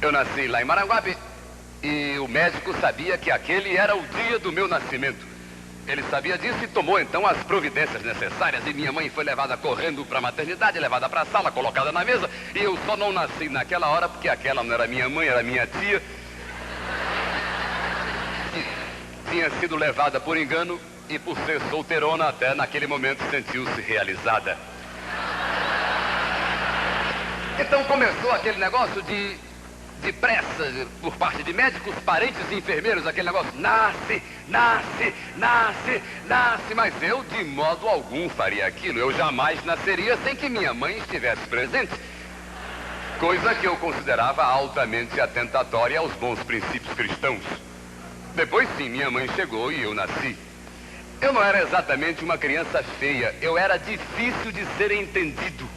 Eu nasci lá em Maranguape e o médico sabia que aquele era o dia do meu nascimento. Ele sabia disso e tomou então as providências necessárias. E minha mãe foi levada correndo para a maternidade, levada para a sala, colocada na mesa. E eu só não nasci naquela hora porque aquela não era minha mãe, era minha tia. Que tinha sido levada por engano e por ser solteirona até naquele momento sentiu-se realizada. Então começou aquele negócio de pressa por parte de médicos, parentes e enfermeiros, aquele negócio, nasce, nasce, nasce, nasce, mas eu de modo algum faria aquilo, eu jamais nasceria sem que minha mãe estivesse presente, coisa que eu considerava altamente atentatória aos bons princípios cristãos. Depois sim, minha mãe chegou e eu nasci. Eu não era exatamente uma criança feia, eu era difícil de ser entendido.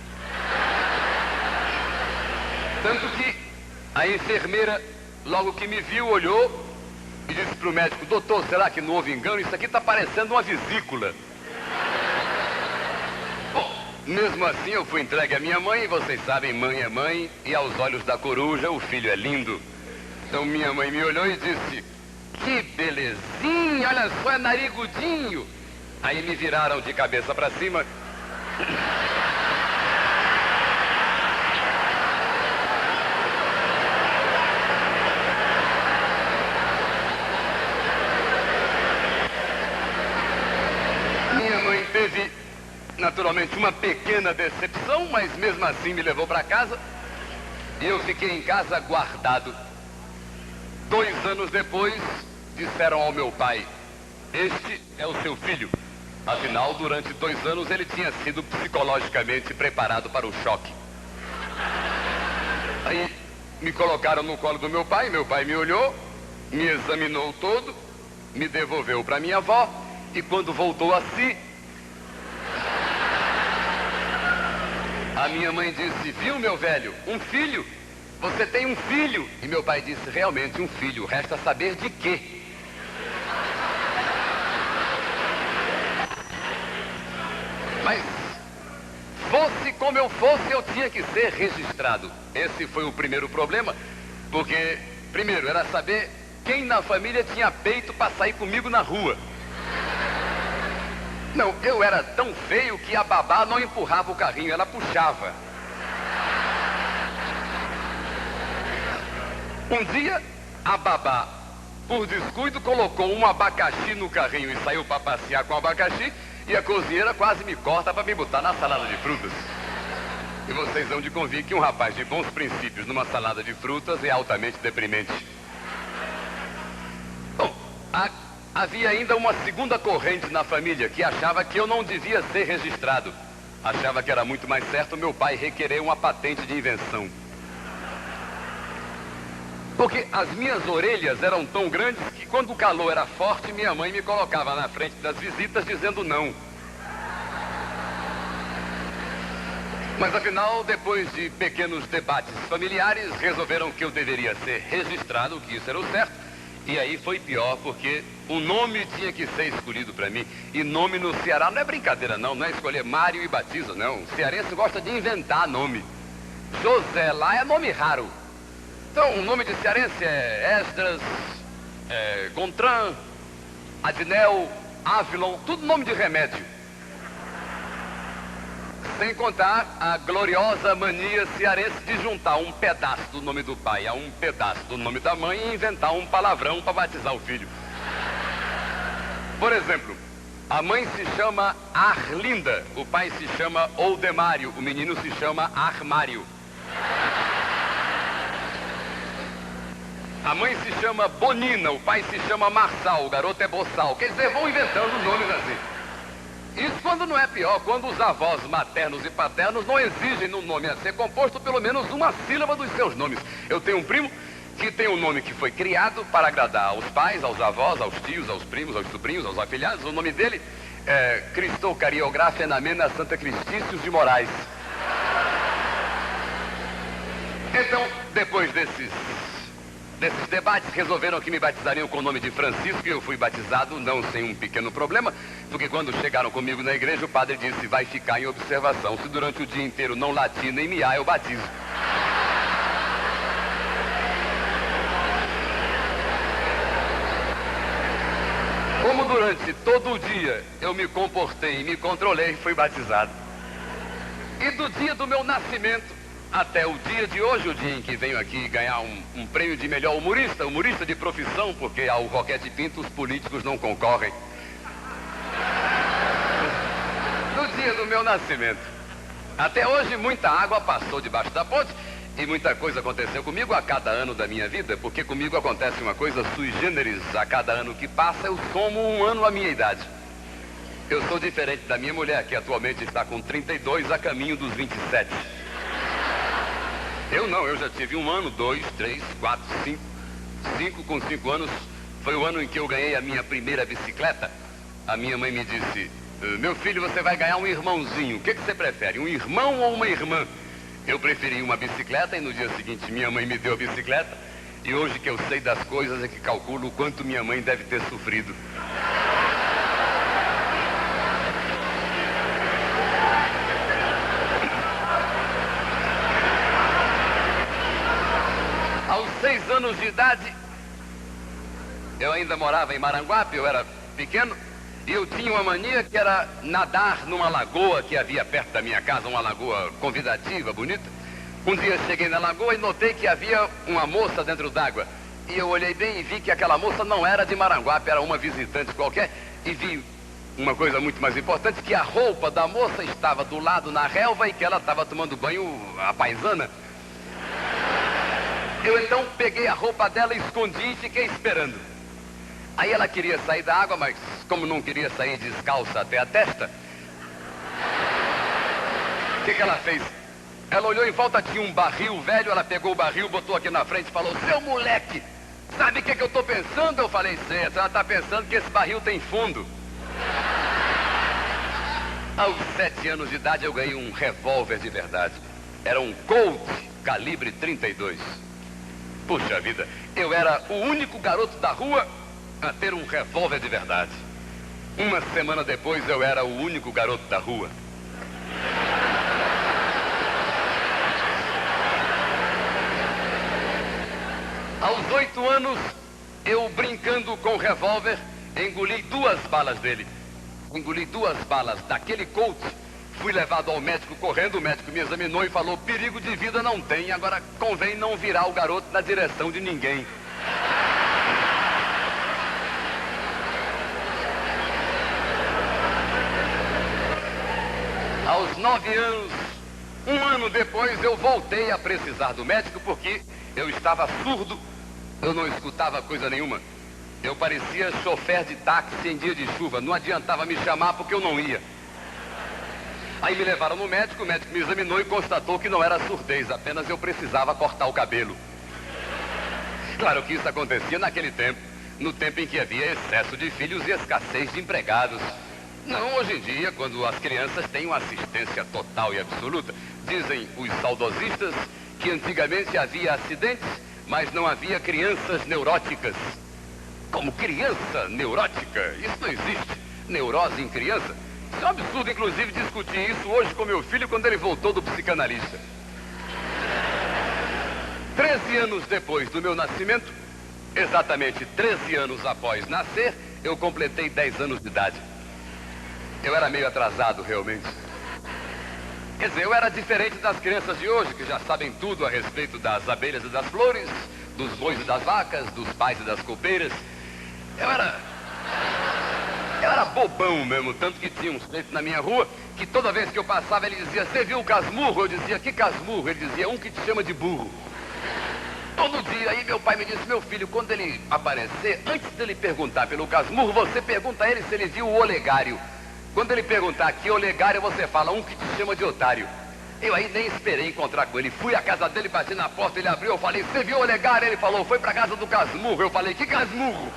Tanto que a enfermeira, logo que me viu, olhou e disse para o médico, doutor, será que não houve engano? Isso aqui está parecendo uma vesícula. Bom, mesmo assim eu fui entregue à minha mãe, e vocês sabem, mãe é mãe, e aos olhos da coruja o filho é lindo. Então minha mãe me olhou e disse, que belezinha, olha só, é narigudinho. Aí me viraram de cabeça para cima. Teve, naturalmente, uma pequena decepção, mas mesmo assim me levou para casa. E eu fiquei em casa guardado. 2 anos depois, disseram ao meu pai, este é o seu filho. Afinal, durante 2 anos ele tinha sido psicologicamente preparado para o choque. Aí me colocaram no colo do meu pai me olhou, me examinou todo, me devolveu para minha avó, e quando voltou a si, a minha mãe disse, viu, meu velho, um filho? Você tem um filho? E meu pai disse, realmente um filho, resta saber de quê. Mas, fosse como eu fosse, eu tinha que ser registrado. Esse foi o primeiro problema, porque, primeiro, era saber quem na família tinha peito para sair comigo na rua. Não, eu era tão feio que a babá não empurrava o carrinho, ela puxava. Um dia, a babá, por descuido, colocou um abacaxi no carrinho e saiu para passear com o abacaxi, e a cozinheira quase me corta para me botar na salada de frutas. E vocês vão de convir que um rapaz de bons princípios numa salada de frutas é altamente deprimente. Bom, havia ainda uma segunda corrente na família que achava que eu não devia ser registrado. Achava que era muito mais certo meu pai requerer uma patente de invenção. Porque as minhas orelhas eram tão grandes que quando o calor era forte, minha mãe me colocava na frente das visitas dizendo não. Mas afinal, depois de pequenos debates familiares, resolveram que eu deveria ser registrado, que isso era o certo. E aí foi pior, porque o nome tinha que ser escolhido para mim. E nome no Ceará não é brincadeira, não é escolher Mário e Batiza, não. O cearense gosta de inventar nome. José lá é nome raro. Então, o nome de cearense é Esdras, Gontran, Adnel, Avilon, tudo nome de remédio. Sem contar a gloriosa mania cearense de juntar um pedaço do nome do pai a um pedaço do nome da mãe e inventar um palavrão para batizar o filho. Por exemplo, a mãe se chama Arlinda, o pai se chama Oldemário, o menino se chama Armário. A mãe se chama Bonina, o pai se chama Marçal, o garoto é Boçal. Quer dizer, vão inventando nomes assim. Isso quando não é pior, quando os avós maternos e paternos não exigem no nome a ser composto pelo menos uma sílaba dos seus nomes. Eu tenho um primo que tem um nome que foi criado para agradar aos pais, aos avós, aos tios, aos primos, aos sobrinhos, aos afilhados. O nome dele é Cristou Cariográfia Namena Santa Cristícios de Moraes. Então, depois desses debates, resolveram que me batizariam com o nome de Francisco, e eu fui batizado, não sem um pequeno problema, porque quando chegaram comigo na igreja, o padre disse, vai ficar em observação, se durante o dia inteiro não latir nem miar, eu batizo. como durante todo o dia eu me comportei e me controlei, fui batizado. E do dia do meu nascimento até o dia de hoje, o dia em que venho aqui ganhar um prêmio de melhor humorista de profissão, porque ao Roquete Pinto os políticos não concorrem. Do dia do meu nascimento até hoje, muita água passou debaixo da ponte e muita coisa aconteceu comigo a cada ano da minha vida, porque comigo acontece uma coisa sui generis. A cada ano que passa eu somo um ano à minha idade. Eu sou diferente da minha mulher, que atualmente está com 32 a caminho dos 27. Eu não, eu já tive 1 ano, 2, 3, 4, 5. 5 com 5 anos foi o ano em que eu ganhei a minha primeira bicicleta. A minha mãe me disse: meu filho, você vai ganhar um irmãozinho. O que você prefere, um irmão ou uma irmã? Eu preferi uma bicicleta e no dia seguinte minha mãe me deu a bicicleta. E hoje que eu sei das coisas é que calculo o quanto minha mãe deve ter sofrido. Aos 6 anos de idade, eu ainda morava em Maranguape, eu era pequeno, e eu tinha uma mania que era nadar numa lagoa que havia perto da minha casa, uma lagoa convidativa, bonita. Um dia cheguei na lagoa e notei que havia uma moça dentro d'água. E eu olhei bem e vi que aquela moça não era de Maranguape, era uma visitante qualquer. E vi uma coisa muito mais importante, que a roupa da moça estava do lado na relva e que ela estava tomando banho à paisana. Eu então peguei a roupa dela, escondi e fiquei esperando. Aí ela queria sair da água, mas como não queria sair descalça até a testa, o que ela fez? Ela olhou em volta, tinha um barril velho, ela pegou o barril, botou aqui na frente e falou: seu moleque, sabe o que eu estou pensando? Eu falei: sei, a senhora está pensando que esse barril tem fundo. Aos 7 anos de idade eu ganhei um revólver de verdade. Era um Colt calibre 32. Puxa vida, eu era o único garoto da rua a ter um revólver de verdade. Uma semana depois eu era o único garoto da rua. Aos 8 anos, eu brincando com o revólver, engoli 2 balas dele. Engoli 2 balas daquele Colt. Fui levado ao médico correndo, o médico me examinou e falou: perigo de vida não tem, agora convém não virar o garoto na direção de ninguém. Aos 9 anos, 1 ano depois, eu voltei a precisar do médico porque eu estava surdo, eu não escutava coisa nenhuma. Eu parecia chofer de táxi em dia de chuva, não adiantava me chamar porque eu não ia. Aí me levaram no médico, o médico me examinou e constatou que não era surdez, apenas eu precisava cortar o cabelo. Claro que isso acontecia naquele tempo, no tempo em que havia excesso de filhos e escassez de empregados. Não hoje em dia, quando as crianças têm uma assistência total e absoluta. Dizem os saudosistas que antigamente havia acidentes, mas não havia crianças neuróticas. Como criança neurótica? Isso não existe. Neurose em criança? Isso é um absurdo, inclusive, discutir isso hoje com meu filho quando ele voltou do psicanalista. 13 anos depois do meu nascimento, exatamente 13 anos após nascer, eu completei 10 anos de idade. Eu era meio atrasado, realmente. Quer dizer, eu era diferente das crianças de hoje, que já sabem tudo a respeito das abelhas e das flores, dos bois e das vacas, dos pais e das copeiras. Eu era bobão mesmo, tanto que tinha um sujeito na minha rua que toda vez que eu passava ele dizia: você viu o casmurro? Eu dizia: que casmurro? Ele dizia: um que te chama de burro. Todo dia. Aí meu pai me disse: meu filho, quando ele aparecer, antes dele perguntar pelo casmurro, você pergunta a ele se ele viu o olegário. Quando ele perguntar que olegário, você fala: um que te chama de otário. Eu aí nem esperei encontrar com ele. Fui à casa dele, bati na porta, ele abriu, eu falei: você viu o olegário? Ele falou: foi pra casa do casmurro. Eu falei: que casmurro?